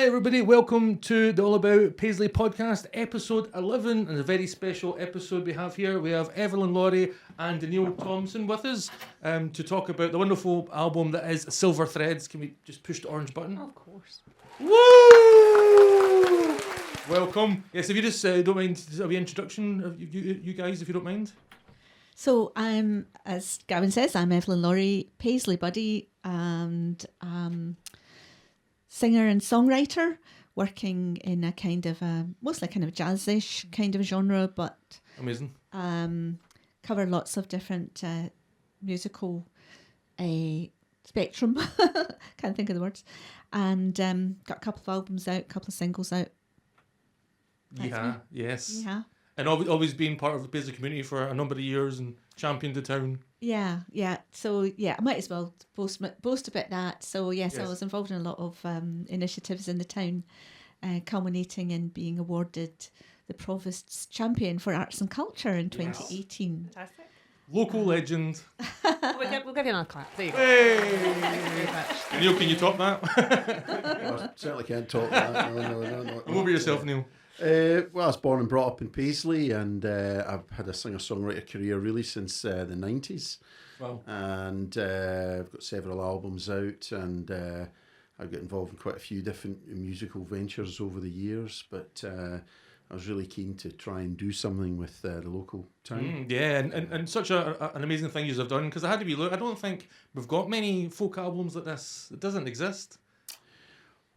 Hi everybody, welcome to the All About Paisley podcast, episode 11, and a very special episode we have here. We have Evelyn Laurie and Neil Thomson with us to talk about the wonderful album that is Silver Threads. Can we just push the orange button? Of course. Woo! Welcome. Yes, if you just don't mind a wee introduction of you guys, if you don't mind. So I'm, as Gavin says, I'm Evelyn Laurie, Paisley buddy, and singer and songwriter, working in a kind of mostly kind of jazzish kind of genre, but amazing. Cover lots of different musical spectrum. Can't think of the words, and got a couple of albums out, a couple of singles out. Yeah, yes. Yeah. And always been part of the Paisley community for a number of years and championed the town. Yeah. So yeah, I might as well boast about that. So yes, I was involved in a lot of initiatives in the town, culminating in being awarded the Provost's Champion for Arts and Culture in 2018. Fantastic. Local legend. We'll give you another clap. There you go. Hey! Thank you very much. Neil, can you top that? I certainly can't talk that. No. Come over yourself, Neil. Well, I was born and brought up in Paisley, and I've had a singer-songwriter career really since the 90s. Wow. And I've got several albums out, and I've got involved in quite a few different musical ventures over the years, but I was really keen to try and do something with the local town. Yeah, and such an amazing thing you have done, because I had to be look. I don't think we've got many folk albums like this. It doesn't exist.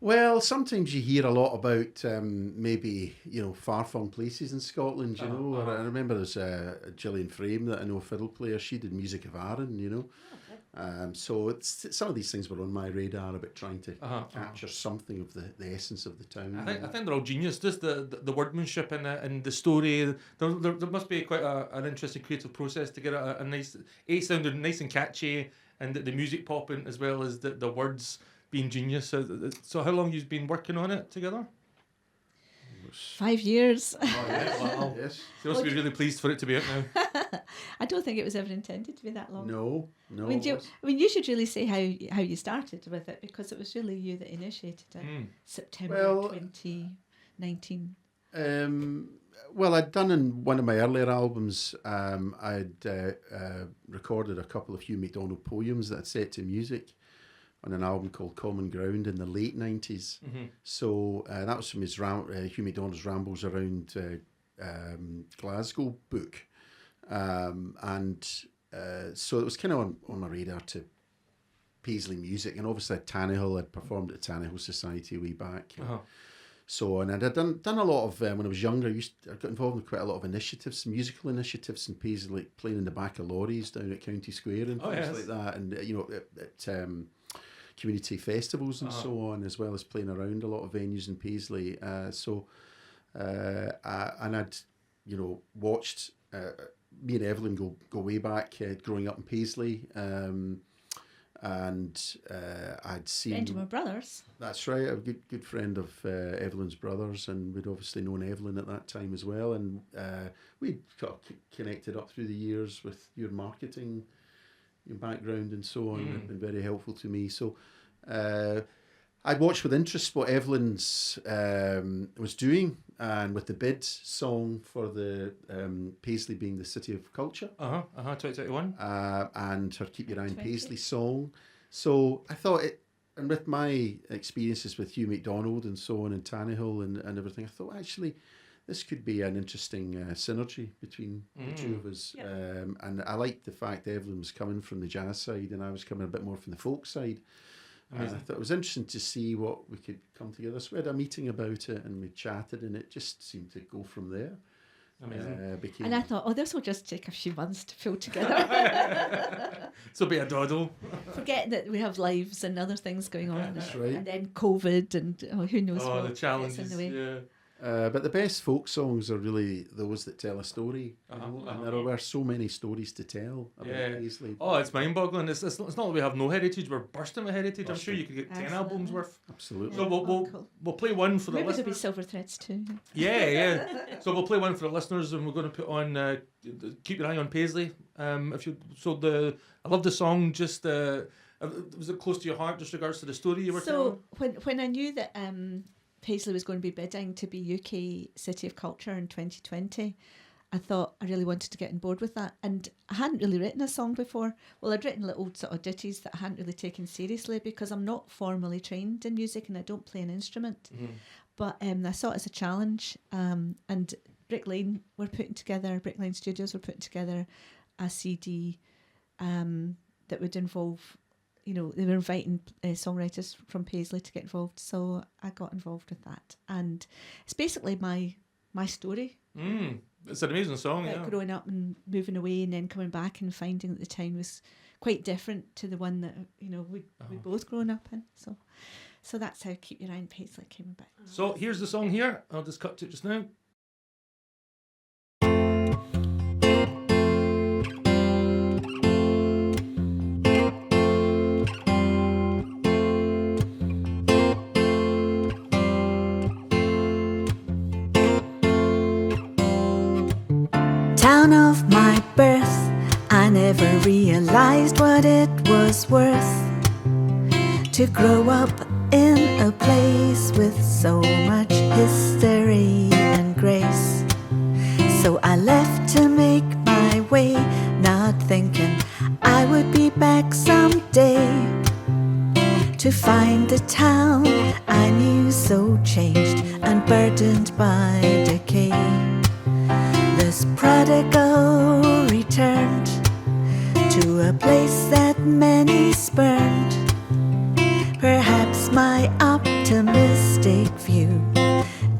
Well, sometimes you hear a lot about maybe, far-flung places in Scotland, you know. I remember there's a Gillian Frame that I know, a fiddle player. She did Music of Aaron, you know. So some of these things were on my radar about trying to capture something of the essence of the town. I think they're all genius. Just the wordmanship and the story. There must be quite an interesting creative process to get a nice... It sounded nice and catchy, and the music popping as well as the words being genius. So how long have you been working on it together? 5 years. Oh, yeah. Wow. Yes. You must be really pleased for it to be out now. I don't think it was ever intended to be that long. No. I mean, you should really say how you started with it, because it was really you that initiated it. September 2019. Well, I'd done in one of my earlier albums, I'd recorded a couple of Hugh MacDonald poems that I'd set to music on an album called Common Ground in the late 90s. Mm-hmm. So that was from his Hugh MacDonald's Rambles Around Glasgow book. So it was kind of on my radar to Paisley music. And obviously at Tannahill, I'd performed at the Tannahill Society way back. So, and I'd done a lot of, when I was younger, I got involved in quite a lot of initiatives, musical initiatives in Paisley, like playing in the back of lorries down at County Square and things like that. And, at community festivals and so on, as well as playing around a lot of venues in Paisley. And I'd, watched me and Evelyn go way back, growing up in Paisley. And I'd seen... Benjamin brothers. That's right, a good friend of Evelyn's brothers, and we'd obviously known Evelyn at that time as well. And we'd got connected up through the years with your marketing, your background and so on. It's been very helpful to me. So I'd watched with interest what Evelyn's was doing, and with the bid song for the Paisley being the City of Culture. 2021. And her Keep Your Eye on Paisley song. So I thought and with my experiences with Hugh MacDonald and so on in Tannahill and everything, I thought actually this could be an interesting synergy between the two of us. Yeah. And I liked the fact Evelyn was coming from the jazz side and I was coming a bit more from the folk side. I thought it was interesting to see what we could come together. So we had a meeting about it and we chatted, and it just seemed to go from there. And I thought, this will just take a few months to pull together. So be a doddle. Forget that we have lives and other things going on. That's right. And then COVID and who knows what the challenges gets in the way. Yeah. But the best folk songs are really those that tell a story. And there were so many stories to tell about Paisley. Oh, it's mind-boggling. It's not that we have no heritage. We're bursting with heritage. I'm sure you could get 10 albums worth. Absolutely. So we'll play one for the listeners. Maybe there'll be Silver Threads too. Yeah. So we'll play one for the listeners, and we're going to put on Keep Your Eye on Paisley. I love the song. Was it close to your heart, just regards to the story you were telling? So when I knew that Paisley was going to be bidding to be UK City of Culture in 2020, I thought I really wanted to get on board with that. And I hadn't really written a song before. Well, I'd written little sort of ditties that I hadn't really taken seriously because I'm not formally trained in music and I don't play an instrument. But I saw it as a challenge. And Brick Lane Studios were putting together a CD that would involve, they were inviting songwriters from Paisley to get involved. So I got involved with that. And it's basically my story. It's an amazing song, yeah. Growing up and moving away and then coming back and finding that the town was quite different to the one that, we'd both grown up in. So that's how Keep Your Eye on Paisley came about. So here's the song here. I'll just cut to it just now. Town of my birth, I never realized what it was worth to grow up in a place with so much history and grace. So I left to make my way, not thinking I would be back someday to find the town I knew so changed and burdened by decay. This prodigal returned to a place that many spurned. Perhaps my optimistic view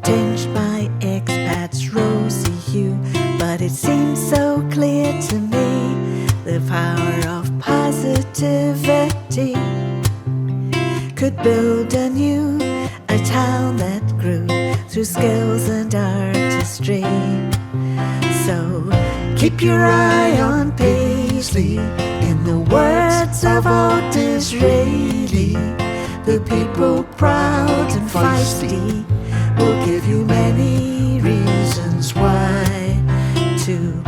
tinged by expats' rosy hue, but it seems so clear to me the power of positivity could build anew a town that grew through skills and artistry. So keep your eye on Paisley, in the words of old Disraeli. The people proud and feisty will give you many reasons why to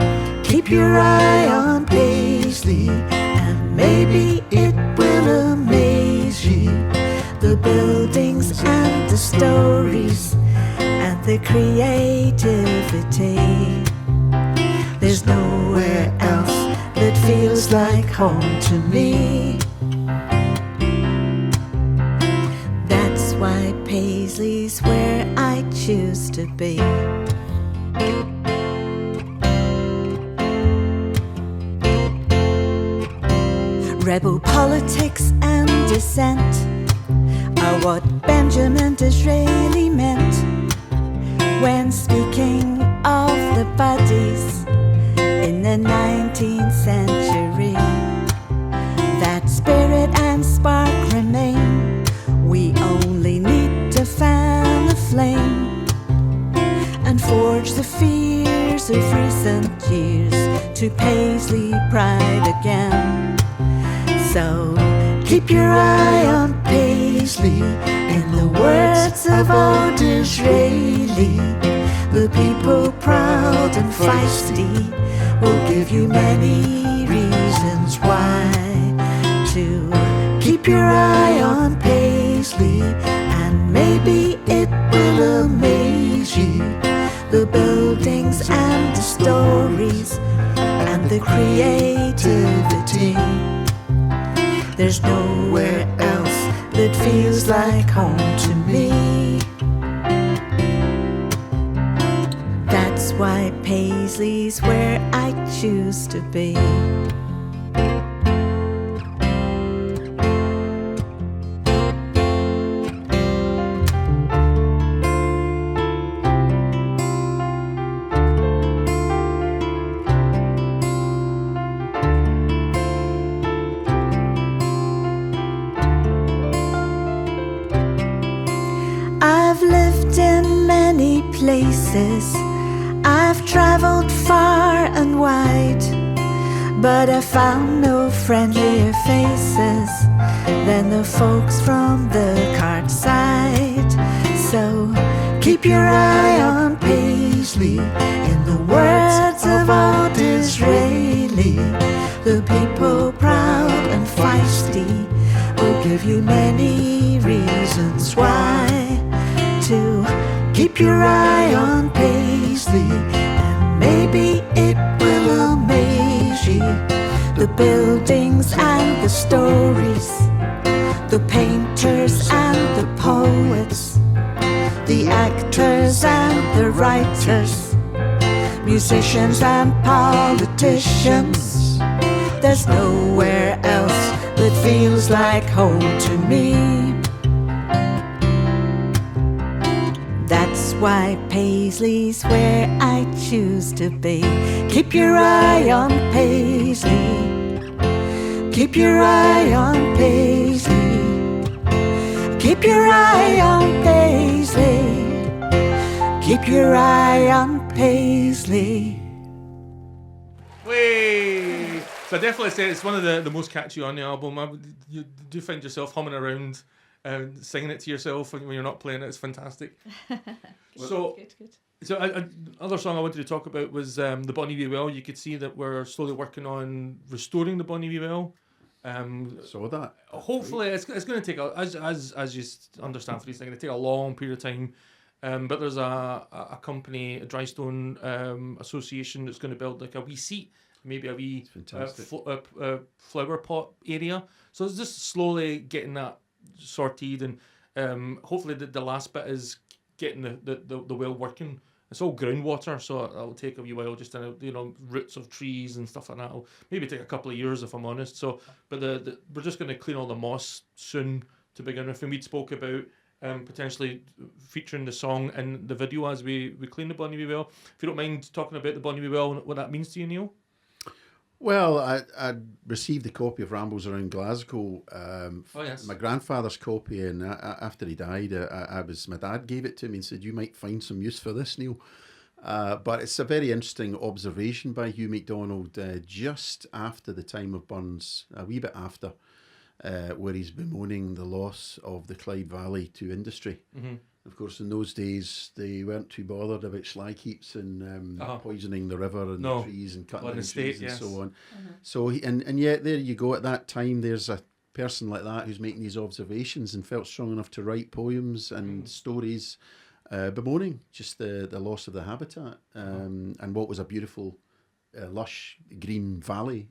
keep your eye on Paisley, and maybe it will amaze you. The buildings and the stories and the creativity. There's nowhere else that feels like home to me. That's why Paisley's where I choose to be. Rebel politics and dissent are what Benjamin Disraeli meant when speaking of the buddies in the 19th century. That spirit and spark remain. We only need to fan the flame and forge the fears of recent years to Paisley pride again. So keep your eye on Paisley, in the words of old Disraeli. The people proud and feisty will give you many reasons why to keep your eye on Paisley, and maybe it will amaze you. The buildings and the stories and the creativity. There's nowhere else that feels like home to me. That's why Paisley's where I choose to be. I've lived in many places, I've traveled far and wide, but I found no friendlier faces than the folks from the cart side. So keep your eye on Paisley, in the words of old Disraeli. The people proud and feisty will give you many reasons why to Keep your eye on Paisley, and maybe it will amaze you. The buildings and the stories, the painters and the poets, the actors and the writers, musicians and politicians. There's nowhere else that feels like home to me. That's why Paisley's where I choose to be. Keep your eye on Paisley. Keep your eye on Paisley. Keep your eye on Paisley. Keep your eye on Paisley. Way! So I definitely say it's one of the most catchy on the album. You do find yourself humming around, singing it to yourself when you're not playing it. It's fantastic. Good. So another song I wanted to talk about was the Binnie Well. You could see that we're slowly working on restoring the Binnie Well. Saw that. Hopefully, it's going to take as you understand for these things, it's going to take a long period of time. But there's a company, a Drystone association, that's going to build like a wee seat, maybe a wee flower pot area. So it's just slowly getting that sorted, and hopefully the last bit is getting the well working. It's all groundwater, so it'll take a wee while, just roots of trees and stuff like that. It'll maybe take a couple of years if I'm honest. So, but we're just going to clean all the moss soon to begin with, and we'd spoke about potentially featuring the song in the video as we clean the Binnie Well. If you don't mind talking about the Binnie Well and what that means to you, Neil. Well, I received a copy of Rambles Around Glasgow. Yes. My grandfather's copy, and after he died, my dad gave it to me and said, "You might find some use for this, Neil." But it's a very interesting observation by Hugh MacDonald just after the time of Burns, a wee bit after, where he's bemoaning the loss of the Clyde Valley to industry. Mm-hmm. Of course, in those days, they weren't too bothered about slag heaps and poisoning the river and the trees and cutting down trees and so on. Uh-huh. So, and yet there you go, at that time, there's a person like that who's making these observations and felt strong enough to write poems and stories bemoaning just the loss of the habitat and what was a beautiful, lush, green valley.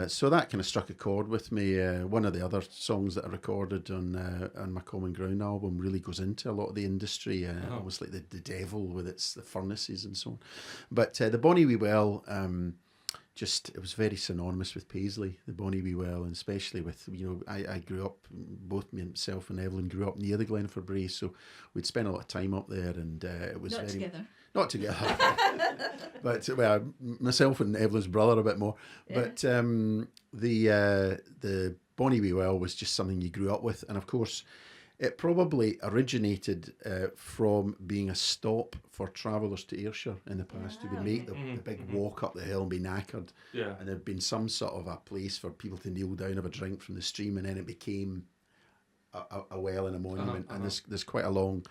So that kind of struck a chord with me. One of the other songs that I recorded on my Common Ground album really goes into a lot of the industry, almost like the devil with the furnaces and so on. But the Binnie Well, it was very synonymous with Paisley, the Binnie Well, and especially with, I grew up, both myself and Evelyn grew up near the Glenford Brae, so we'd spent a lot of time up there, and it was Not together, but myself and Evelyn's brother a bit more. Yeah. But the Binnie Well was just something you grew up with, and of course, it probably originated from being a stop for travellers to Ayrshire in the past, who would make the big walk up the hill and be knackered. Yeah. And there'd been some sort of a place for people to kneel down, have a drink from the stream, and then it became a well and a monument. And there's quite a long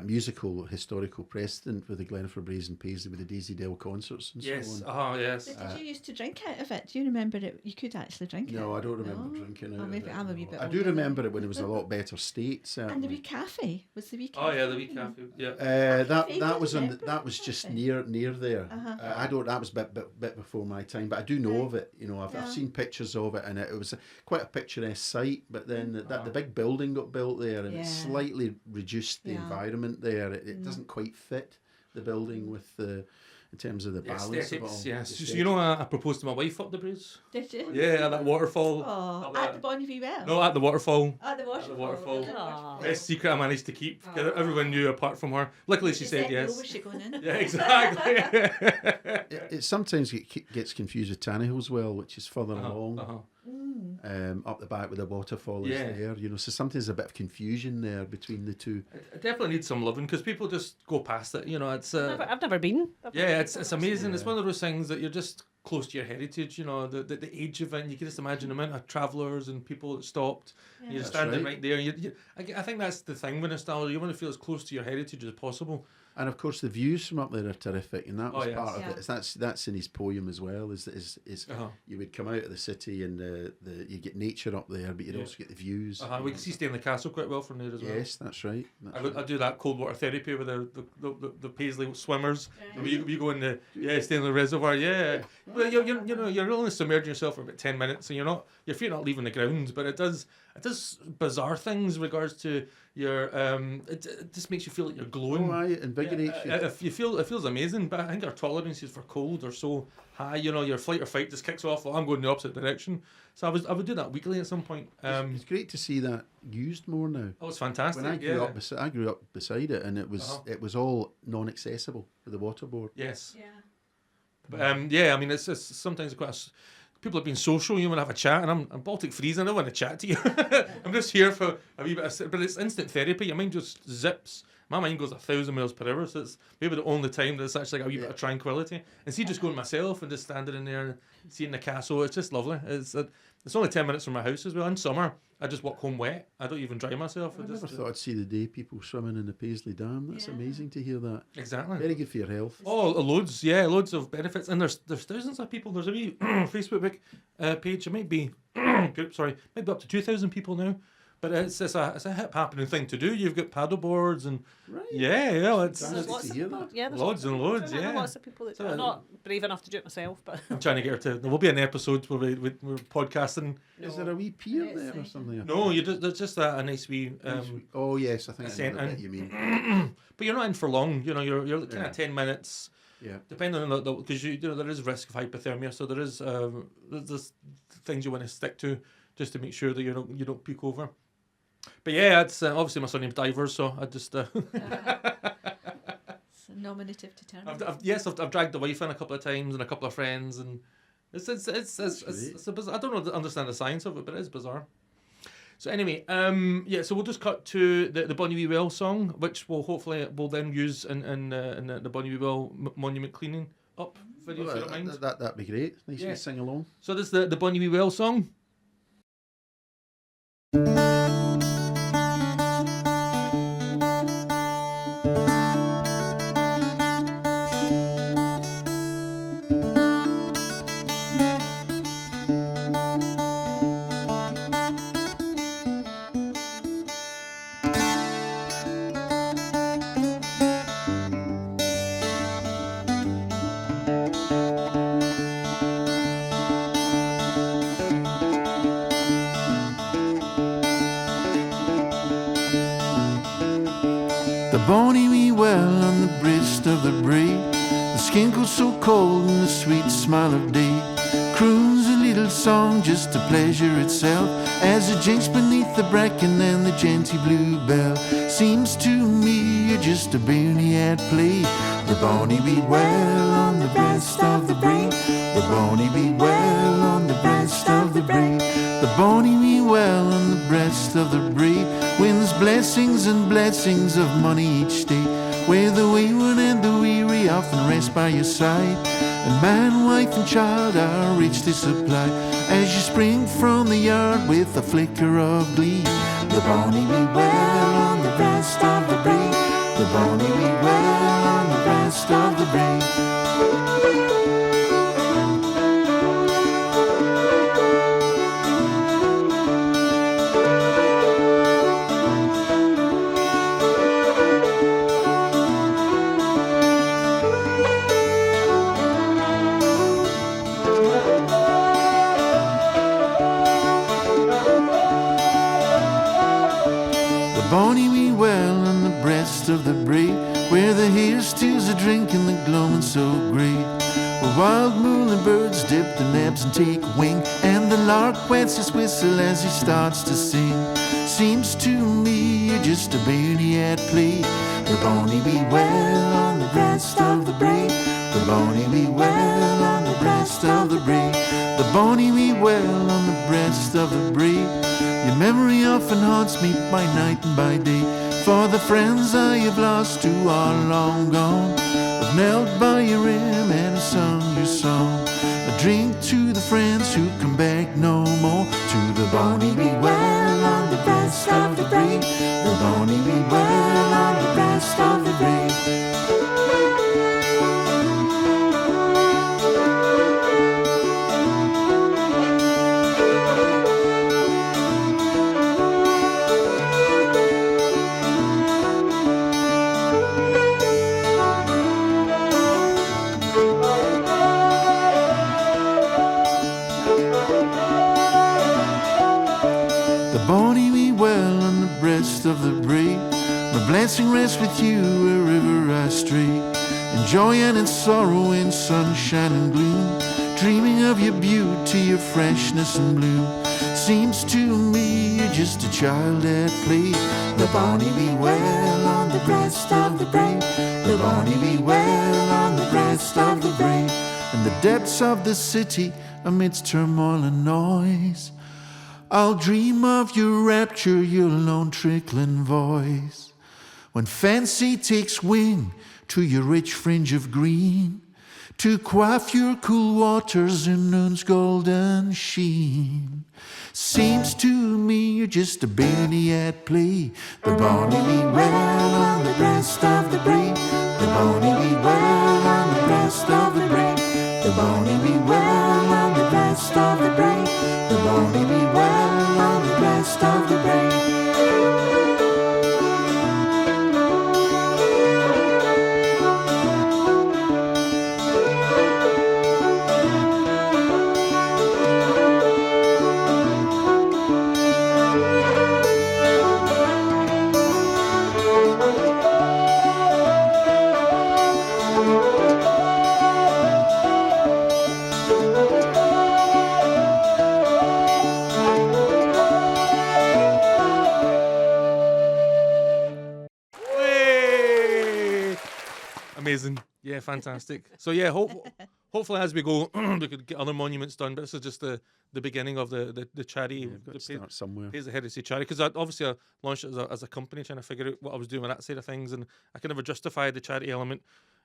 musical historical precedent with the Glenford Braes and Paisley with the Daisy Dell concerts and so on. Yes. Did you used to drink out of it? Do you remember it? You could actually drink it. No, I don't remember drinking out maybe of it. I'm a wee bit I do remember it when it was a lot better state, certainly. And the wee cafe. Was the wee cafe? Oh yeah, the wee cafe. Yeah. That was just near there. That was a bit before my time, but I do know of it. I've seen pictures of it, and it was quite a picturesque site. But then the big building got built there, and it slightly reduced the environment there. It doesn't quite fit the building with in terms of the balance of it all. Yes. So I proposed to my wife up the Braes. Did you? Yeah, at that waterfall. At the Binnie Well? No, at the waterfall. At the waterfall. Best secret I managed to keep. Everyone knew apart from her. Luckily, she said yes. Was she going in? Yeah, exactly. It sometimes gets confused with Tannihill's Well, which is further along. Up the back with the waterfall is there, so sometimes a bit of confusion there between the two. It definitely needs some loving because people just go past it. It's I've never been. It's amazing. It's one of those things that you're just close to your heritage. You know, the age of it. And you can just imagine the amount of travellers and people that stopped. And you're That's standing right. right there. I think that's the thing with nostalgia. You want to feel as close to your heritage as possible. And of course, the views from up there are terrific, and that was yes. part of Yeah. it. That's in his poem as well. Is Uh-huh. you would come out of the city and you get nature up there, but you'd Yeah. also get the views. We can see stay in the castle quite well from there as well. Yes, that's right. I do that cold water therapy with the Paisley swimmers. You go in stay in the reservoir. Yeah, well, you're only submerging yourself for about 10 minutes, and your feet not leaving the ground. But it does bizarre things in regards to your it just makes you feel like you're glowing. Oh, it invigorates you. If you feel, it feels amazing. But I think our tolerances for cold are so high. Your flight or fight just kicks off. Well, I'm going the opposite direction. So I would do that weekly at some point. It's great to see that used more now. Oh, it's fantastic. When I grew up beside it, and it was all non-accessible with the waterboard. Yes. Yeah. But I mean, it's sometimes people have been social. You want to have a chat, and I'm Baltic freezing. I don't want to chat to you. I'm just here for a wee bit but it's instant therapy. Your mind just zips. My mind goes 1,000 miles per hour, so it's maybe the only time that's actually like a wee bit of tranquility. And see, just going myself and just standing in there and seeing the castle, it's just lovely. It's only 10 minutes from my house as well. In summer, I just walk home wet. I don't even dry myself. I never thought I'd see the day people swimming in the Paisley Dam. That's amazing to hear that. Exactly. Very good for your health. Oh, loads of benefits, and there's thousands of people. There's a wee Facebook page. It might be might be up to 2,000 people now. But it's a hip happening thing to do. You've got paddle boards and Right. it's Fantastic to hear that. Yeah, there's Loads and loads, I know yeah. lots of people that I'm not brave enough to do it myself, but I'm trying to get her to. There will be an episode where we're podcasting. Is there a wee pier there or something? No, there's just a nice wee. Oh yes, I think I know and- what you mean. But you're not in for long. You're kind of 10 minutes. Yeah. Depending on because there is risk of hypothermia, so there is there's things you want to stick to just to make sure that you don't peak over. But yeah, it's obviously my surname's Divers, so I just. It's a nominative to term. I've dragged the wife in a couple of times and a couple of friends, and it's a bizarre, I don't understand the science of it, but it is bizarre. So anyway, so we'll just cut to the Binnie Well song, which we'll then use in the Binnie Well monument cleaning up video. If you don't mind. That'd be great. Nice to sing along. So this is the Binnie Well song. Binnie wee well on the breast of the brae, the skin so cold and the sweet smile of day croons a little song just to pleasure itself as it jinks beneath the bracken and the genty bluebell. Seems to me you're just a bairnie at play. The Binnie wee well on the breast of the brae, the Binnie wee well on the breast of the brae, the Binnie wee well on the breast of the brae wins blessings and blessings of money each day, where the wayward and the weary often rest by your side, and man, wife and child are richly supplied as you spring from the yard with a flicker of glee. The Binnie wee well on the breast of the brae, the Binnie wee well on the breast of the brae. Binnie wee well on the breast of the brae, where the hare steals a drink in the gloaming so grey, where wild moonlit birds dip their naps and take wing, and the lark wets his whistle as he starts to sing. Seems to me you're just a bairnie at play. The Binnie wee well on the breast of the brae, the Binnie wee well on the breast of the brae, the Binnie wee well on the breast of the brae. Your memory often haunts me by night and by day, for the friends I have lost who are long gone have knelt by your rim and sung your song. drink to the friends who come back no more. To the Bonnie Be Well on the breast of the brave. The Bonnie Be Well on the breast of the brave. Of the brave, my blessing rests with you wherever I stray. In joy and in sorrow, in sunshine and gloom, dreaming of your beauty, your freshness and bloom. Seems to me you're just a child at play. The Bonnie Be Well on the breast of the brave. The Bonnie Be Well on the breast of the brave. In the depths of the city, amidst turmoil and noise, I'll dream of your rapture, your lone trickling voice. When fancy takes wing to your rich fringe of green, to quaff your cool waters in noon's golden sheen. Seems to me you're just a bairnie at play. The Bonnie Be Well on the breast of the brave. The Bonnie Be Well on the breast of the brave. The Bonnie Be Well on the breast of the brave. The Bonnie Be Well on the breast of the brave. Amazing. Yeah, fantastic. So yeah, hopefully as we go, we could get other monuments done. But this is just the beginning of the charity. Yeah, we've got to start somewhere. Paisley Heritage Charity, because obviously I launched it as a company, trying to figure out what I was doing with that side of things, and I can never justify the charity element.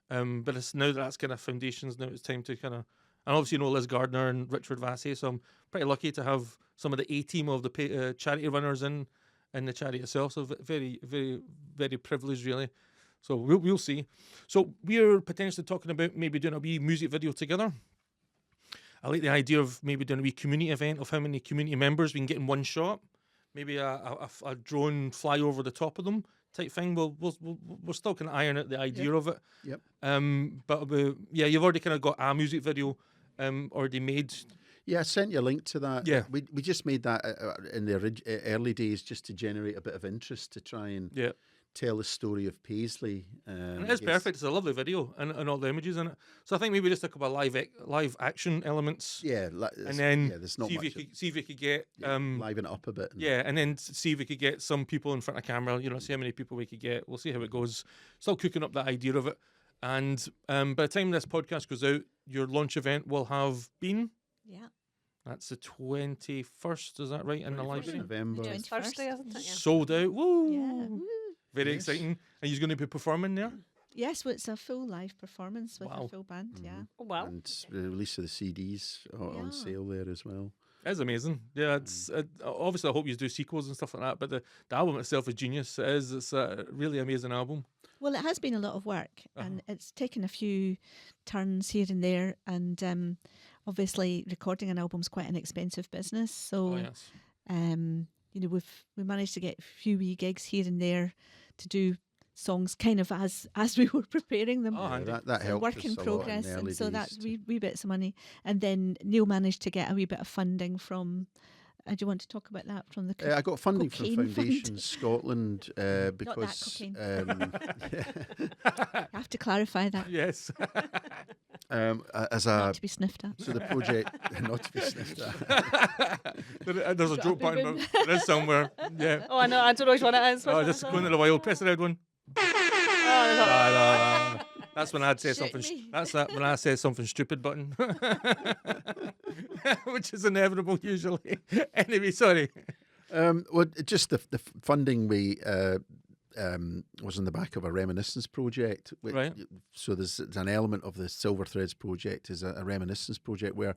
But it's now that's kind of foundations. Now it's time to kind of, and obviously Liz Gardner and Richard Vassey. So I'm pretty lucky to have some of the A team of the charity runners in the charity itself. So very, very, very privileged, really. So we'll see. So we're potentially talking about maybe doing a wee music video together. I like the idea of maybe doing a wee community event of how many community members we can get in one shot. Maybe a drone fly over the top of them type thing. We're still kind of iron out the idea of it. Yep. But yeah, you've already kind of got a music video already made. Yeah, I sent you a link to that. Yeah. We just made that in the early days just to generate a bit of interest to try and tell the story of Paisley. And it is perfect. It's a lovely video and all the images in it. So I think maybe just a couple of live action elements. Yeah, and then there's not see much. If we could get liven it up a bit. And then see if we could get some people in front of camera. See how many people we could get. We'll see how it goes. Still cooking up that idea of it. And by the time this podcast goes out, your launch event will have been. Yeah. That's the 21st. Is that right? In the library. November. It's Thursday, isn't it? Yeah. Sold out. Woo! Yeah. Woo. Very exciting. And you're going to be performing there? Yes, well, it's a full live performance with Wow. a full band, yeah. Oh, wow. And the release of the CDs on sale there as well. It's amazing. Yeah, it's obviously I hope you do sequels and stuff like that, but the album itself is genius. It's a really amazing album. Well, it has been a lot of work and it's taken a few turns here and there, and obviously recording an album is quite an expensive business. So, we managed to get a few wee gigs here and there to do songs kind of as we were preparing them. That helped. Work in progress, and so that's wee bits of money. And then Neil managed to get a wee bit of funding from. Do you want to talk about that from the? I got funding from cocaine Foundation fund? Scotland because Not that cocaine. You have to clarify that. Yes. As Not to be sniffed at. so the project not to be sniffed at. There's a joke button there somewhere. Yeah. Oh, I know. I don't know which one it is. Just go into the wild. Press the red one. Oh, That's when I'd say something. That's when I say something stupid button, which is inevitable usually. Anyway, sorry. Well, just the funding we was on the back of a Reminiscence Project. Right. So there's an element of the Silver Threads project is a Reminiscence Project where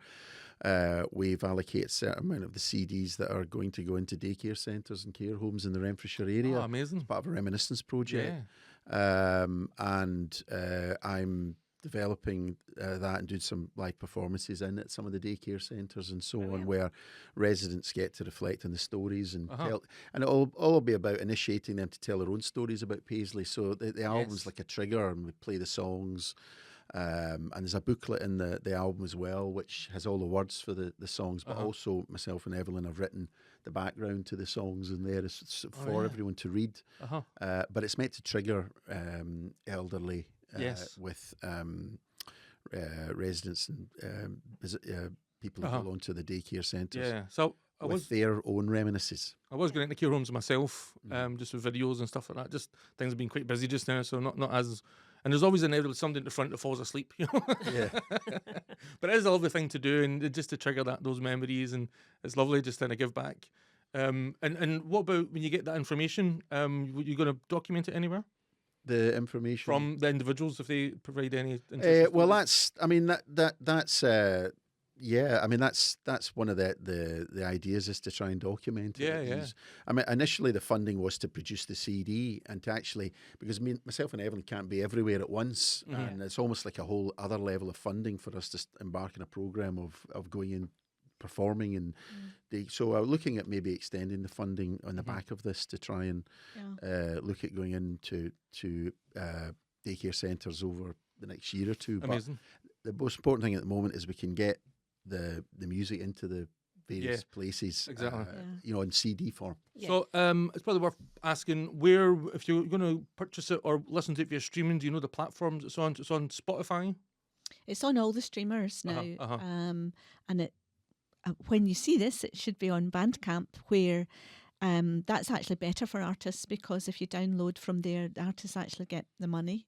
we've allocated a certain amount of the CDs that are going to go into daycare centres and care homes in the Renfrewshire area. Oh, amazing. As part of a Reminiscence Project. Yeah. And I'm developing that and doing some live performances in at some of the daycare centres and so on, where residents get to reflect on the stories and tell, and it'll all be about initiating them to tell their own stories about Paisley. So the album's like a trigger, and we play the songs. And there's a booklet in the album as well, which has all the words for the songs, but also myself and Evelyn have written the background to the songs in there for everyone to read. But it's meant to trigger elderly with residents and people who belong to the daycare centres. Yeah, so with their own reminiscences. I was going into care homes myself, just with videos and stuff like that. Just things have been quite busy just now, so not as. And there's always inevitably somebody in the front that falls asleep, you know. Yeah. But it is a lovely thing to do, and just to trigger those memories, and it's lovely just to give back. And what about when you get that information? You going to document it anywhere? The information From the individuals, if they provide any. Well, that's. I mean that's. Yeah, I mean that's one of the ideas is to try and document it. Yeah. I mean, initially the funding was to produce the CD and to actually, because myself and Evelyn can't be everywhere at once, and it's almost like a whole other level of funding for us to embark on a program of going in, performing, and so I'm looking at maybe extending the funding on the back of this to try and look at going into daycare centres over the next year or two. Amazing. But the most important thing at the moment is we can get the music into the various places, exactly. In CD form. Yeah. So it's probably worth asking where, if you're going to purchase it or listen to it via streaming, do you know the platforms it's on? It's on Spotify? It's on all the streamers now. And it when you see this, it should be on Bandcamp, where that's actually better for artists, because if you download from there, the artists actually get the money.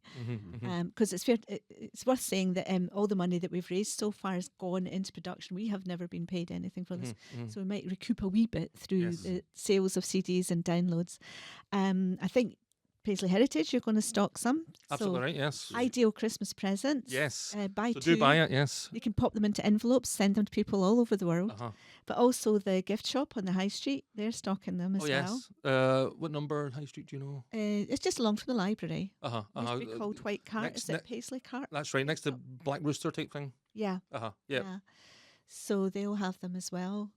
Because it's worth saying that all the money that we've raised so far has gone into production. We have never been paid anything for this, so we might recoup a wee bit through the sales of CDs and downloads. I think Paisley Heritage, you're going to stock some. Absolutely right, yes. Ideal Christmas presents. Yes. Buy so two. do buy it, yes. You can pop them into envelopes, send them to people all over the world. But also the gift shop on the High Street, they're stocking them as well. What number High Street do you know? It's just along from the library. Used to be called White Cart. Next, Is it Paisley Cart? That's right, next to Black Rooster type thing. Yeah. Yeah. So they'll have them as well.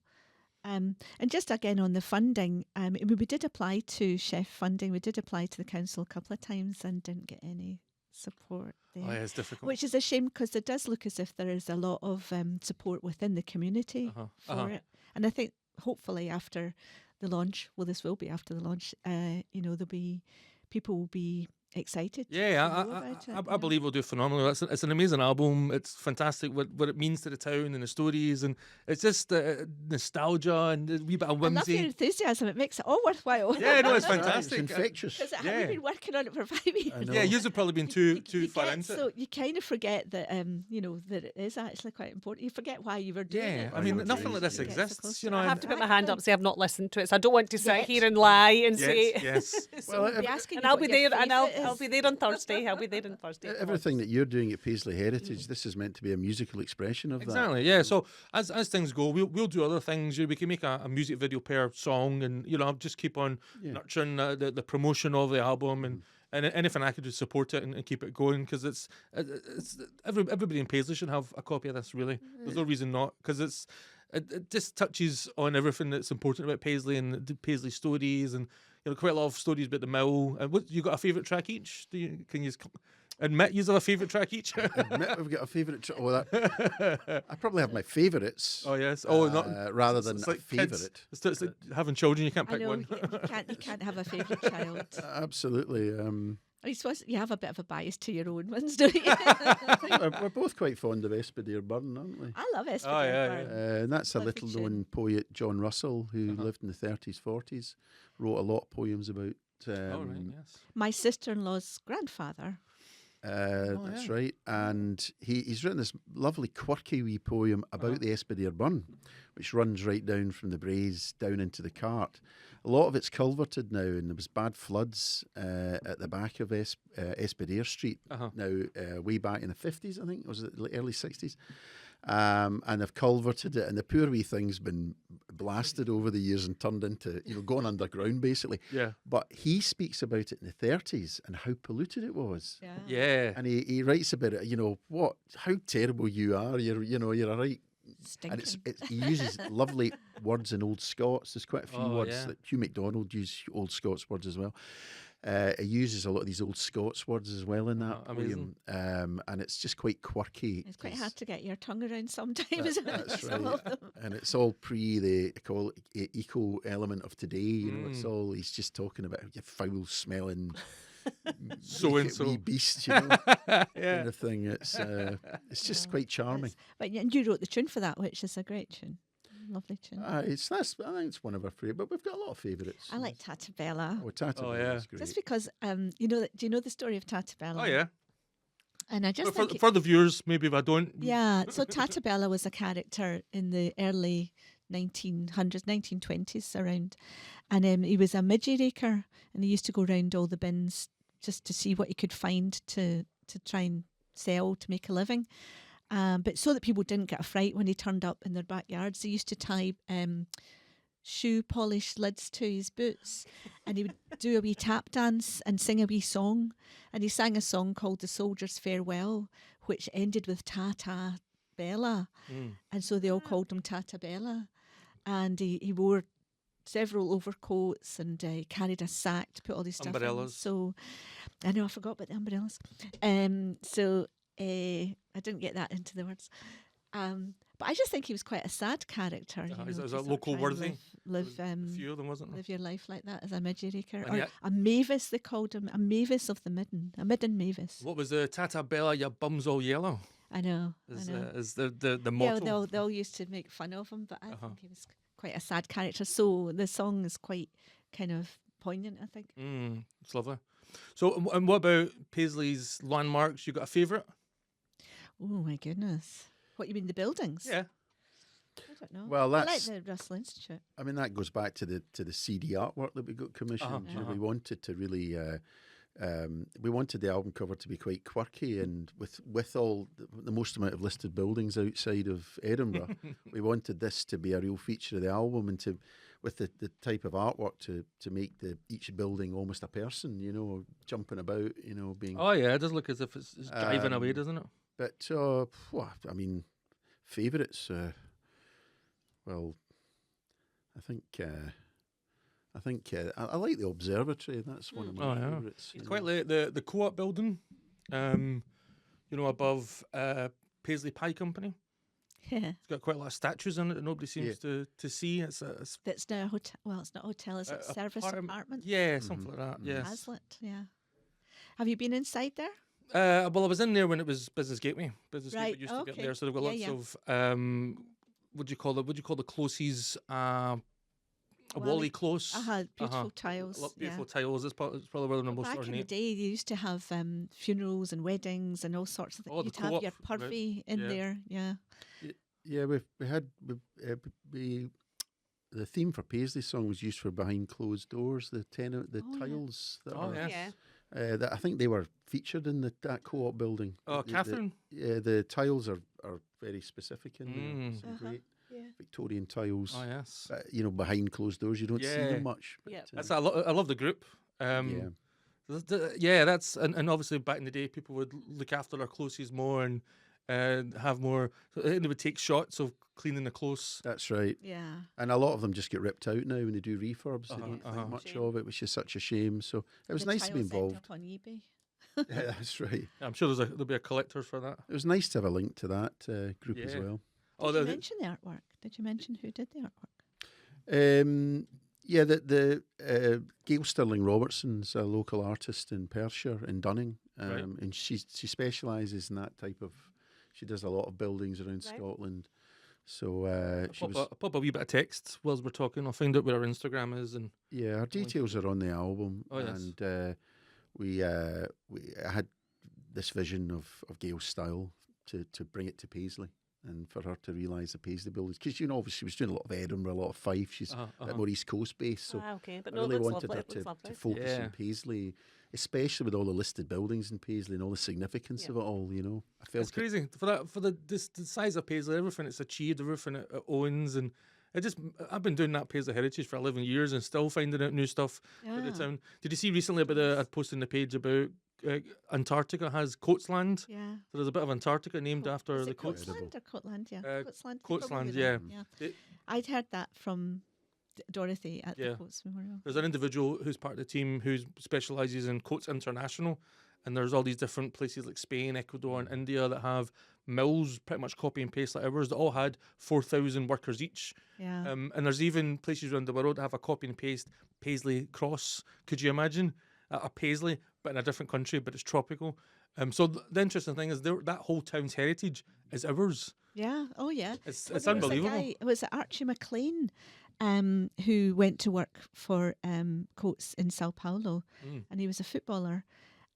And just again on the funding, we did apply to chef funding. We did apply to the council a couple of times and didn't get any support there. Oh, yeah, it's difficult. Which is a shame, because it does look as if there is a lot of support within the community for it. And I think hopefully after the launch, well, this will be after the launch, there'll be, people will be excited. Yeah, I believe we'll do phenomenally. It's an amazing album. It's fantastic what it means to the town and the stories, and it's just nostalgia and a wee bit of whimsy. I love your enthusiasm. It makes it all worthwhile. Yeah, no, it's fantastic. It's infectious. Have you been working on it for 5 years? Yeah, you've probably been too far into it. So you kind of forget that that it is actually quite important. You forget why you were doing it. I mean, nothing like this exists. I have to put my hand up and say I've not listened to it, so I don't want to sit here and lie and say. Yes. So I'll be asking and I'll be there, and I'll be there on Thursday. I'll be there on Thursday. Everything that you're doing at Paisley Heritage, this is meant to be a musical expression of that. Exactly, yeah. So as things go, we'll do other things. We can make a music video per song, and just keep on nurturing the promotion of the album and anything I could do to support it and keep it going, because it's everybody in Paisley should have a copy of this. Really, there's no reason not, because it just touches on everything that's important about Paisley and the Paisley stories, and quite a lot of stories about the mill. And what, you got a favourite track each? Can you admit you have a favourite track each? Admit we've got a favourite track. I probably have my favourites. Oh yes. Rather than it's a like favourite. It's like having children. You can't pick one. You can't have a favourite child. Absolutely. I suppose you have a bit of a bias to your own ones, don't you? We're both quite fond of Espedair Burn, aren't we? I love Espedair Burn. And that's a little known poet, John Russell, who lived in the 30s, 40s, wrote a lot of poems about. Yes. My sister-in-law's grandfather That's right. And he's written this lovely, quirky wee poem about the Espedair Burn, which runs right down from the Braes down into the Cart. A lot of it's culverted now, and there was bad floods at the back of Espedair Street now, way back in the 50s, I think. Was it the early 60s? And they've culverted it, and the poor wee thing's been blasted over the years and turned into, gone underground basically. Yeah. But he speaks about it in the 30s and how polluted it was. Yeah. Yeah. And he writes about it, how terrible you are. You're a right. Stinking. And he uses lovely words in Old Scots. There's quite a few words that Hugh MacDonald used Old Scots words as well. He uses a lot of these Old Scots words as well in that poem, and it's just quite quirky. It's quite hard to get your tongue around sometimes. That's Some right. of them. And it's all the eco element of today. It's all, he's just talking about you foul smelling So-and-so. wee beast, kind of thing. It's just quite charming. But and you wrote the tune for that, which is a great tune. Lovely tune. I think it's one of our favourites, but we've got a lot of favourites. I like Tabella. Oh, Tabella is great. Just because, do you know the story of Tabella? Oh, yeah. And I just But think for the viewers, maybe if I don't. yeah, so Tabella was a character in the early 1900s, 1920s around. And he was a midgie raker, and he used to go around all the bins just to see what he could find to try and sell to make a living. But so that people didn't get a fright when he turned up in their backyards, they used to tie shoe polish lids to his boots, and he would do a wee tap dance and sing a wee song. And he sang a song called The Soldier's Farewell, which ended with Tata Bella. And so they all called him Tata Bella. And he wore several overcoats, and he carried a sack to put all these stuff Umbrellas. in. So I know I forgot about the umbrellas. I didn't get that into the words. But I just think he was quite a sad character. He's to a sort of local try and worthy. Live, A few of them, wasn't there? live your life like that as a midgie raker. And Or yet- a mavis, they called him. A mavis of the midden. A midden mavis. What was the Tata Bella, your bum's all yellow? I know. Is, I know. is the Yeah, motto? they all used to make fun of him, but I think he was quite a sad character. So the song is quite kind of poignant, I think. It's lovely. So, and what about Paisley's landmarks? You got a favourite? Oh my goodness. What, you mean the buildings? Yeah. I don't know. Well, I like that's. the Russell Institute. I mean, that goes back to the CD artwork that we got commissioned. You know, we wanted to really, we wanted the album cover to be quite quirky, and with all the most amount of listed buildings outside of Edinburgh, we wanted this to be a real feature of the album, and with the type of artwork to make each building almost a person, jumping about, being. Oh yeah, it does look as if it's driving away, doesn't it? But I mean, favourites. Well, I think I like the observatory. That's one of my favourites. It's quite like the Co-op building, above Paisley Pie Company. Yeah. It's got quite a lot of statues in it that nobody seems to see. It's That's now a hotel. Well, it's not a hotel, is it? Service apartment? Yeah, something like that. Yes. Hazlitt, yeah. Have you been inside there? Well, I was in there when it was Business Gateway. Business Gateway Right, used to be up okay. there, so they've got Yeah, lots of what do you call the closes? Wally Close. Beautiful tiles. Beautiful tiles. It's probably where the most Back in the ornate. day, they used to have funerals and weddings and all sorts of things. Oh, the You'd have co-op, your purvey in yeah. there, yeah. Yeah, the theme for Paisley's song was used for Behind Closed Doors. The tiles that Oh, are. yes. Yeah. That I think they were featured in that Co-op building. Oh, Catherine. The tiles are very specific in there. Some great Yeah. Victorian tiles. Oh, yes. Behind closed doors, you don't see Yeah. them much. But, Yeah. I love the group. Yeah, that's and obviously back in the day, people would look after their closes more and have more. So they would take shots of cleaning the close. That's right. Yeah. And a lot of them just get ripped out now when they do refurbs. They don't think much Shame. of it, which is such a shame. So it was The nice to be tiles end involved. up on eBay. Yeah, that's right. I'm sure there'll be a collector for that. It was nice to have a link to that group as Yeah. well. Oh, Did you mention the artwork? Did you mention who did the artwork? Yeah, the Gil Sterling Robertson's a local artist in Perthshire, in Dunning, Right. and she specialises in that type of. She does a lot of buildings around Scotland. So she was. I'll pop a wee bit of text whilst we're talking. I'll find out where our Instagram is and. Yeah, her details are on the album, Oh, yes. and we had this vision of Gil's style to bring it to Paisley. And for her to realise the Paisley buildings, because obviously she was doing a lot of Edinburgh, a lot of Fife. She's a bit more East Coast based, so okay. But I no, really it looks wanted lovely. her to focus on Paisley, especially with all the listed buildings in Paisley and all the significance of it all. I felt it's crazy for the size of Paisley, everything it's achieved, everything it owns, and I've been doing that Paisley Heritage for 11 years and still finding out new stuff about the town. Did you see recently about I'd posted on the page about Antarctica has Coatsland? Yeah. So there's a bit of Antarctica named after Is the it Coatsland or Coatland? Yeah. Coatsland. Coatsland, yeah. I'd heard that from Dorothy at the Coats Memorial. There's an individual who's part of the team who specialises in Coats International, and there's all these different places like Spain, Ecuador and India that have mills pretty much copy and paste like ours that all had 4,000 workers each. Yeah. And there's even places around the world that have a copy and paste Paisley cross. Could you imagine a Paisley but in a different country, but it's tropical? So the interesting thing is that whole town's heritage is ours. Yeah. Oh, yeah. It's unbelievable. It was Archie McLean who went to work for Coats in Sao Paulo, and he was a footballer.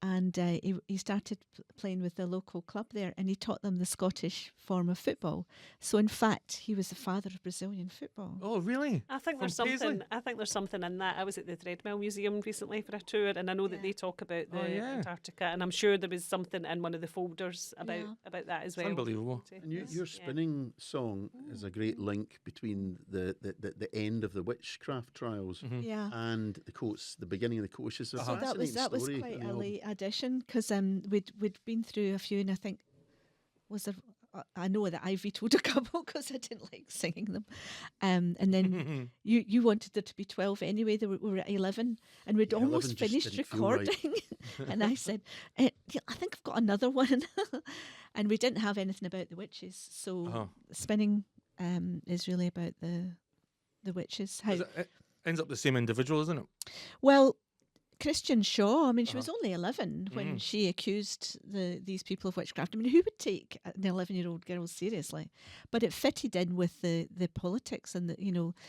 And he started playing with the local club there, and he taught them the Scottish form of football. So in fact, he was the father of Brazilian football. Oh, really? I think there's Paisley? something. I think there's something in that. I was at the Threadmill Museum recently for a tour, and I know that they talk about the Antarctica, and I'm sure there was something in one of the folders about that as well. Unbelievable. And your spinning song is a great link between the end of the witchcraft trials and the Coats, the beginning of the Coats. So that was quite a late addition, because we'd been through a few, and I think I know that I vetoed a couple because I didn't like singing them, and then you wanted there to be 12 anyway. We were at 11, and we'd almost finished recording, and I said, I think I've got another one, and we didn't have anything about the witches, so spinning is really about the witches. How It ends up the same individual, isn't it? Well, Christian Shaw, I mean, she was only 11 when she accused these people of witchcraft. I mean, who would take an 11-year-old girl seriously? But it fitted in with the politics and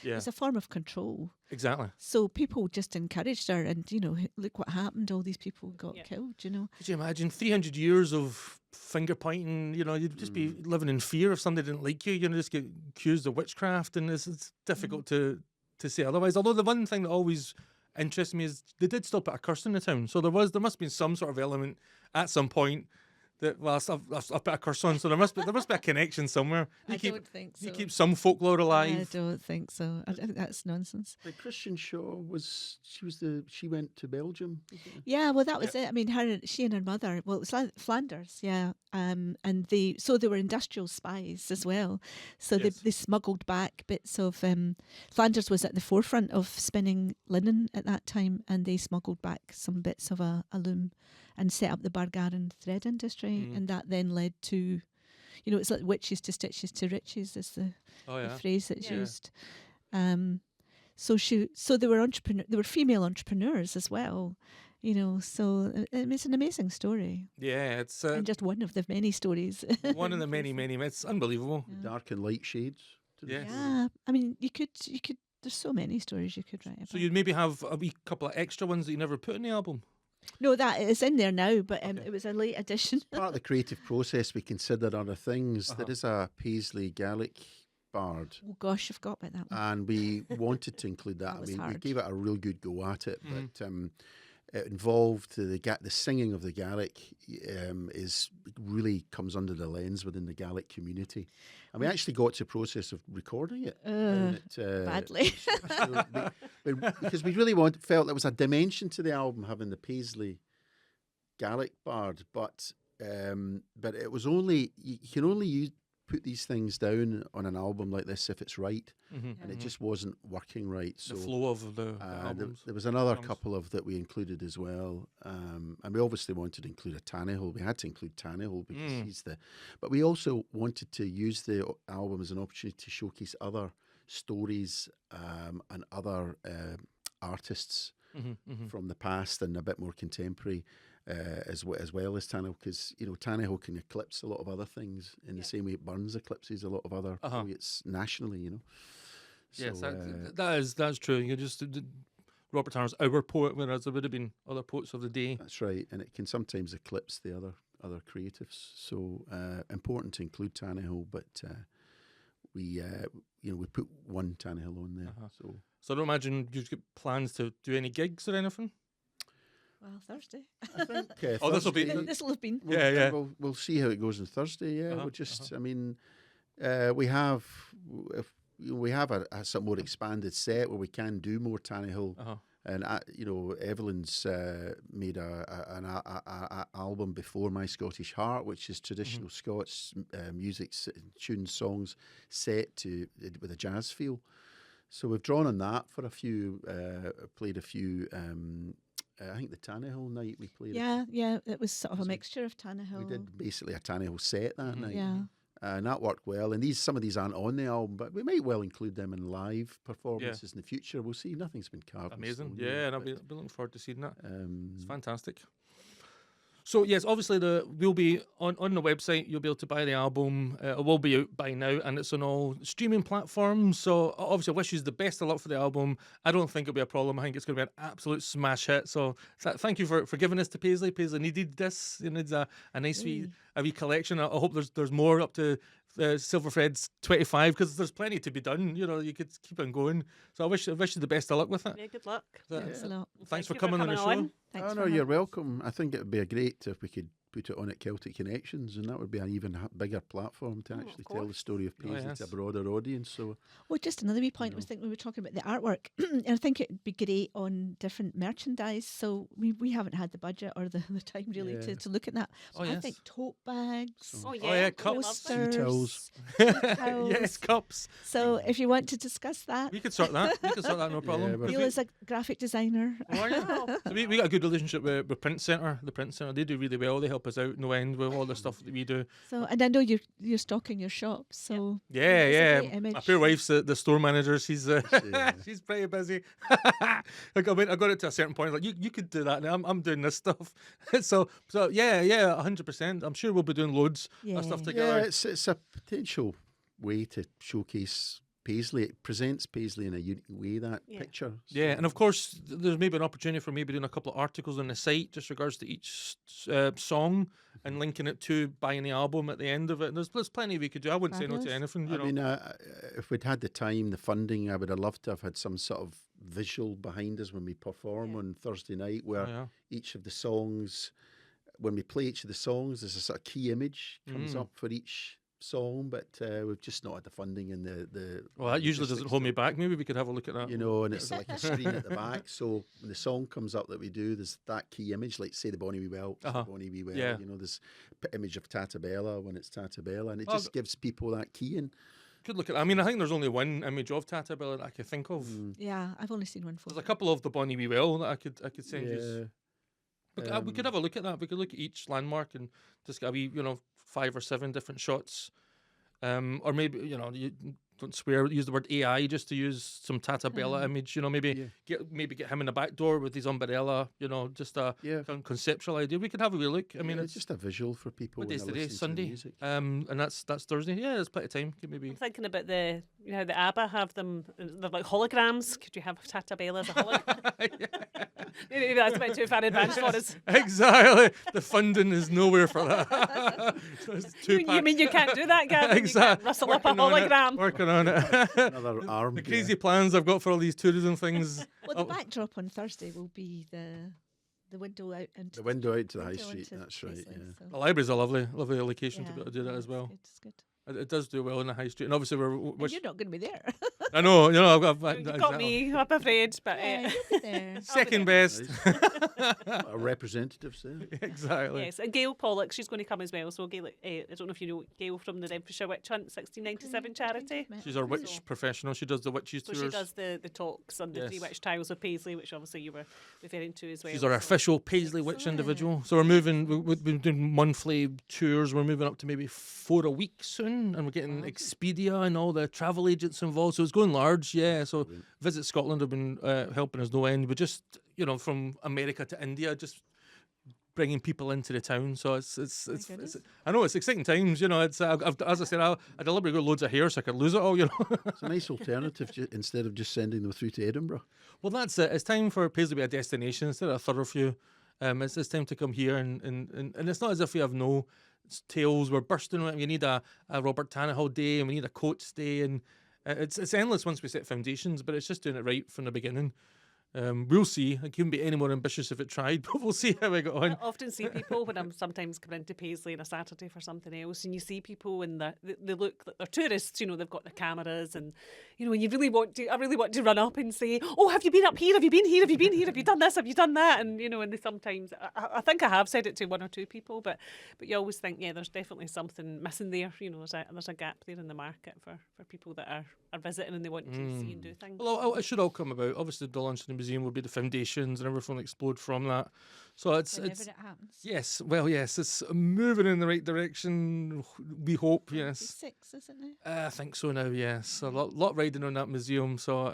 it's a form of control. Exactly. So people just encouraged her, and look what happened. All these people got killed. Could you imagine 300 years of finger pointing? You'd just be living in fear if somebody didn't like you. Just get accused of witchcraft, and it's difficult to say otherwise. Although the one thing that always interests me is they did still put a curse in the town, so there must have been some sort of element at some point that I've put a curse on, so there must be a connection somewhere. Don't think so. You keep some folklore alive. I don't think so. I think that's nonsense. Like Christian Shaw she went to Belgium. Yeah, well, that was it. I mean, she and her mother. Well, it was Flanders, and they were industrial spies as well. So they smuggled back bits of. Flanders was at the forefront of spinning linen at that time, and they smuggled back some bits of a loom and set up the Bargaran thread industry, and that then led to, it's like witches to stitches to riches is the phrase that's used. So they were they were female entrepreneurs as well, So it's an amazing story. Yeah, it's and just one of the many stories. One of the many. It's unbelievable. Dark and light shades. Yeah, I mean, you could. There's so many stories you could write about. So you'd maybe have a wee couple of extra ones that you never put in the album. No, that is in there now, but it was a late addition. Part of the creative process, we consider other things. There is a Paisley Gaelic bard. Oh gosh, I forgot about that one. And we wanted to include that. We gave it a real good go at it, but it involved the singing of the Gaelic really comes under the lens within the Gaelic community. And we actually got to the process of recording it. Badly. Because we really felt there was a dimension to the album having the Paisley Gaelic bard, but it was only, you can only put these things down on an album like this if it's right, and it just wasn't working right. So the flow of the albums. There was another couple of that we included as well, and we obviously wanted to include a Tannehill. We had to include Tannehill because but we also wanted to use the album as an opportunity to showcase other stories and other artists from the past and a bit more contemporary. As well as Tannehill, because Tannehill can eclipse a lot of other things in the same way Burns eclipses a lot of other poets nationally. Yes, So, that's true. You just Robert Turner's our poet, whereas there would have been other poets of the day. That's right, and it can sometimes eclipse the other other creatives. So important to include Tannehill, but we put one Tannehill on there. So I don't imagine you've got plans to do any gigs or anything. Well, Thursday. I think. This will be. This will have been. We'll see how it goes on Thursday. Yeah, we'll just. I mean, we have a somewhat more expanded set where we can do more Tannehill. And Evelyn's made an album before My Scottish Heart, which is traditional Scots music, tunes, songs set with a jazz feel. So we've drawn on that for a few. Played a few. I think the Tannehill night we played. Yeah, it was sort of a mixture of Tannehill. We did basically a Tannehill set that night. Yeah. And that worked well. And some of these aren't on the album, but we might well include them in live performances in the future. We'll see. Nothing's been carved. Amazing. And I'll be looking forward to seeing that. It's fantastic. So yes, obviously we'll be on the website. You'll be able to buy the album. It will be out by now, and it's on all streaming platforms. So obviously, I wish you the best of luck for the album. I don't think it'll be a problem. I think it's going to be an absolute smash hit. So thank you for giving this to Paisley. Paisley needed this. It needs a nice wee collection. I hope there's more up to Silver Threads 25 because there's plenty to be done. You could keep on going. So I wish you the best of luck with it. Yeah, good luck. Thanks a lot. Thanks for coming on the show. Thanks you're welcome. I think it would be great if we could put it on at Celtic Connections, and that would be an even bigger platform to actually tell the story of Paisley to a broader audience. So, just another wee point. I was thinking we were talking about the artwork, and I think it'd be great on different merchandise. So we haven't had the budget or the time really to look at that. So I think tote bags. Cups, tea towels. Yes, cups. So if you want to discuss that, we could sort that. No problem. Neil is a graphic designer. So we got a good relationship with Print Centre. The Print Centre, they do really well. They help us out no end with all the stuff that we do. So, and I know you're stocking your shop. So yeah. My poor wife's the store manager. She's she's pretty busy. I got it to a certain point. Like you could do that. Now I'm doing this stuff. so 100%. I'm sure we'll be doing loads of stuff together. Yeah, it's a potential way to showcase Paisley. It presents Paisley in a unique way, that picture. So. Yeah, and of course, there's maybe an opportunity for maybe doing a couple of articles on the site just regards to each song and linking it to buying the album at the end of it. And there's plenty we could do. I wouldn't say no to anything. I mean, if we'd had the time, the funding, I would have loved to have had some sort of visual behind us when we perform on Thursday night where each of the songs, when we play each of the songs, there's a sort of key image comes up for each song, but we've just not had the funding and the well, that usually doesn't hold me back. Maybe we could have a look at that. And it's like a screen at the back, so when the song comes up that we do, there's that key image, like say the Bonnie Well, Bonnie Well, there's image of Tabella when it's Tabella, and it just gives people that key in. Could look at. I mean, I think there's only one image of Tabella that I could think of. Yeah, I've only seen one photo. There's a couple of the Bonnie Well that I could send you. But we could have a look at that. We could look at each landmark and just get a wee, 5 or 7 different shots. Or maybe, you don't swear, use the word AI just to use some Tabella image, get him in the back door with his umbrella, just a conceptual idea. We could have a wee look. I mean, it's just a visual for people. What day is today? Sunday. And that's Thursday. Yeah, there's plenty of time. Maybe. I'm thinking about the ABBA have them, they're like holograms. Could you have Tabella as a hologram? Maybe that's a bit too far advanced for us. Exactly. The funding is nowhere for that. You mean you can't do that, Gavin? Exactly. You can't rustle up a hologram. Working on it. Another arm. The crazy plans I've got for all these tourism things. Well, the backdrop on Thursday will be the window out into the window out to the high street. That's right. Paisley, Yeah. so. The library's a lovely location to be able to do that as well. It's good. It does do well in the high street, and obviously And you're not going to be there. I know, I've got me, I'm afraid, but You'll be there. second best. Our representatives there. Exactly. Yes, and Gail Pollock, she's going to come as well. So Gail, I don't know if you know Gail from the Renfrewshire Witch Hunt 1697 charity. She's our witch professional. She does the witches So tours. she does the talks on the 3 witch trials of Paisley, which obviously you were referring to as well. She's our official Paisley witch individual. So we're moving. We've been doing monthly tours. We're moving up to maybe 4 a week soon, and we're getting Expedia and all the travel agents involved. So it's going large. Yeah. So Visit Scotland have been helping us no end. But just from America to India, just bringing people into the town. So it's I know it's exciting times. It's as I said, I deliberately got loads of hair so I could lose it all. It's a nice alternative instead of just sending them through to Edinburgh. Well, that's it. It's time for Paisley to be a destination instead of a thoroughfare. It's time to come here, and it's not as if we have no tales. We're bursting with it. We need a Robert Tannahill day, and we need a Coates day, and it's endless once we set foundations. But it's just doing it right from the beginning. We'll see. It couldn't be any more ambitious if it tried, but we'll see how we go on. I often see people when I'm sometimes coming into Paisley on a Saturday for something else, and you see people and they look like they're tourists. They've got their cameras, and when you really want to, I really want to run up and say, "Oh, have you been up here? Have you been here? Have you been here? Have you done this? Have you done that?" And and they sometimes, I think I have said it to one or two people, but you always think, yeah, there's definitely something missing there. There's a gap there in the market for people that are visiting and they want to see and do things. Well, it should all come about. Obviously, the launch of the museum will be the foundations and everything will explode from that. So Whenever it happens. Yes, it's moving in the right direction. We hope, yes. 6, isn't it? I think so now. Yes, a lot riding on that museum. So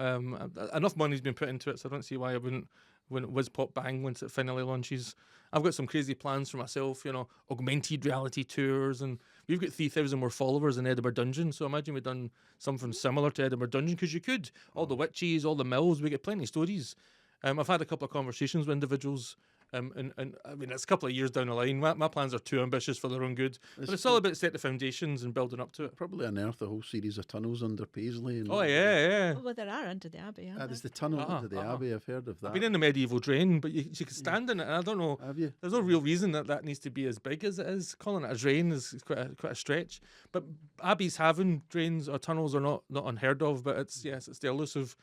enough money's been put into it. So I don't see why I wouldn't when it whiz pop bang once it finally launches. I've got some crazy plans for myself. Augmented reality tours, and we've got 3,000 more followers in Edinburgh Dungeon. So imagine we've done something similar to Edinburgh Dungeon, because you could all the witches, all the mills. We get plenty of stories. I've had a couple of conversations with individuals, and I mean, it's a couple of years down the line. My plans are too ambitious for their own good, but it's all about setting the foundations and building up to it. Probably unearth a whole series of tunnels under Paisley. And yeah. Well, there are under the Abbey, aren't there's the tunnel under the Abbey. I've heard of that. I've been in the medieval drain, but you can stand in it, and I don't know. Have you? There's no real reason that needs to be as big as it is. Calling it a drain is quite a stretch. But abbeys having drains or tunnels are not unheard of. But it's the elusive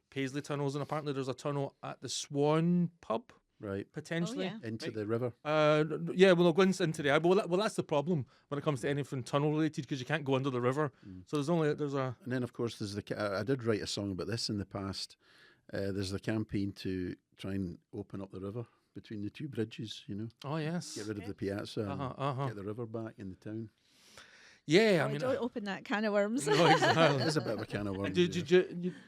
Paisley tunnels, and apparently there's a tunnel at the Swan pub. Right. Potentially. Into the river. Well, it goes into the Abbey. Well, that's the problem when it comes to anything tunnel related, because you can't go under the river. So there's a. And then of course there's I did write a song about this in the past. There's the campaign to try and open up the river between the two bridges. Oh yes. Get rid of the piazza and get the river back in the town. Yeah, I mean, don't open that can of worms. No, exactly. It is a bit of a can of worms.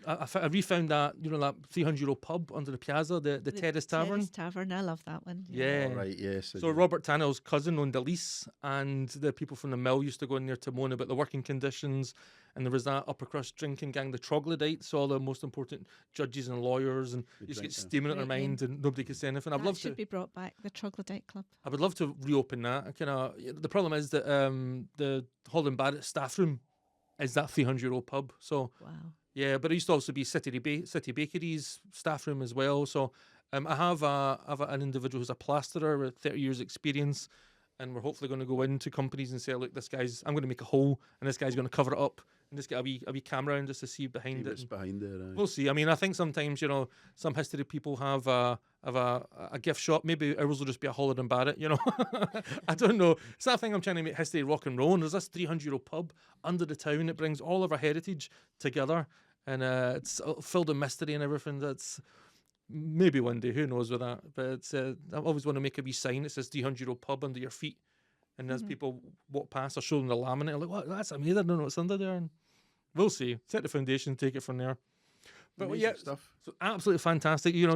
I refound that that 300-year-old pub under the piazza, the Terrace Tavern. Terrace Tavern, I love that one. Yeah. Oh, right, yes. So Robert Tannahill's cousin owned a lease, and the people from the mill used to go in there to moan about the working conditions. And there was that upper crust drinking gang, the troglodytes, all the most important judges and lawyers, and you just get steaming at their mind, and nobody could say anything. That should be brought back, the Troglodyte Club. I would love to reopen that. The problem is that the Holland Barrett staff room is that 300-year-old pub. So wow. Yeah, but it used to also be City Bakery's staff room as well. So I have an individual who's a plasterer with 30 years experience, and we're hopefully going to go into companies and say, look, I'm going to make a hole, and this guy's going to cover it up, and just get a wee camera in just to see behind it. What's behind it. We'll see. I mean, I think sometimes some history people have a gift shop. Maybe ours will just be a Holland and Barrett. I don't know. It's that thing I'm trying to make history rock and roll. And there's this 300-year-old pub under the town. It brings all of our heritage together, and it's filled with mystery and everything. That's maybe one day, who knows with that. But it's I always want to make a wee sign that says 300-year-old pub under your feet. And as people walk past or show them the laminate, I'm like, what? That's amazing. I don't know what's under there. And we'll see. Set the foundation, take it from there. But amazing stuff. So absolutely fantastic. You're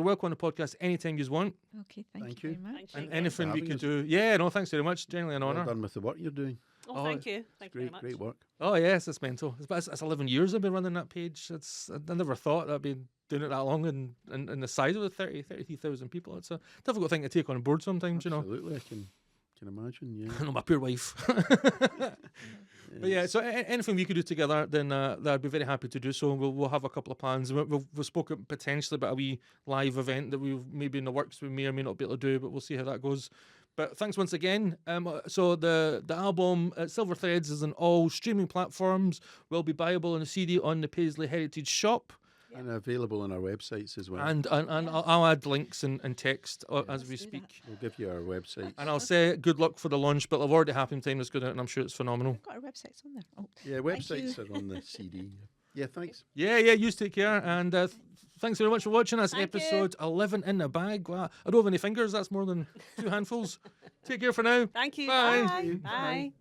welcome on the podcast anytime you want. Okay, thank you very much. And anything we can do. Yeah, no, thanks very much. Genuinely an honour. Well done with the work you're doing. Oh, thank you. Thank you very much. Great work. Oh, yes, it's mental. It's 11 years I've been running that page. I never thought I'd been doing it that long, and the size of the 33,000 people. It's a difficult thing to take on board sometimes, Absolutely, I can imagine, yeah. I know, my poor wife. But yeah, so anything we could do together, then I'd be very happy to do so. We'll have a couple of plans. We've spoken potentially about a wee live event that we've maybe in the works we may or may not be able to do, but we'll see how that goes. But thanks once again. So the album Silver Threads is on all streaming platforms. Will be buyable on a CD on the Paisley Heritage Shop. And available on our websites as well. And I'll add links and text as we speak. We'll give you our website. And I'll say good luck for the launch, but I've already half in time that's good out, and I'm sure it's phenomenal. We've got our websites on there. Oh, yeah, websites are on the CD. Yeah, thanks. Yeah, you take care. And thanks very much for watching. That's Thank episode 11 in the bag. Wow. I don't have any fingers. That's more than 2 handfuls. Take care for now. Thank you. Bye. Bye. Bye.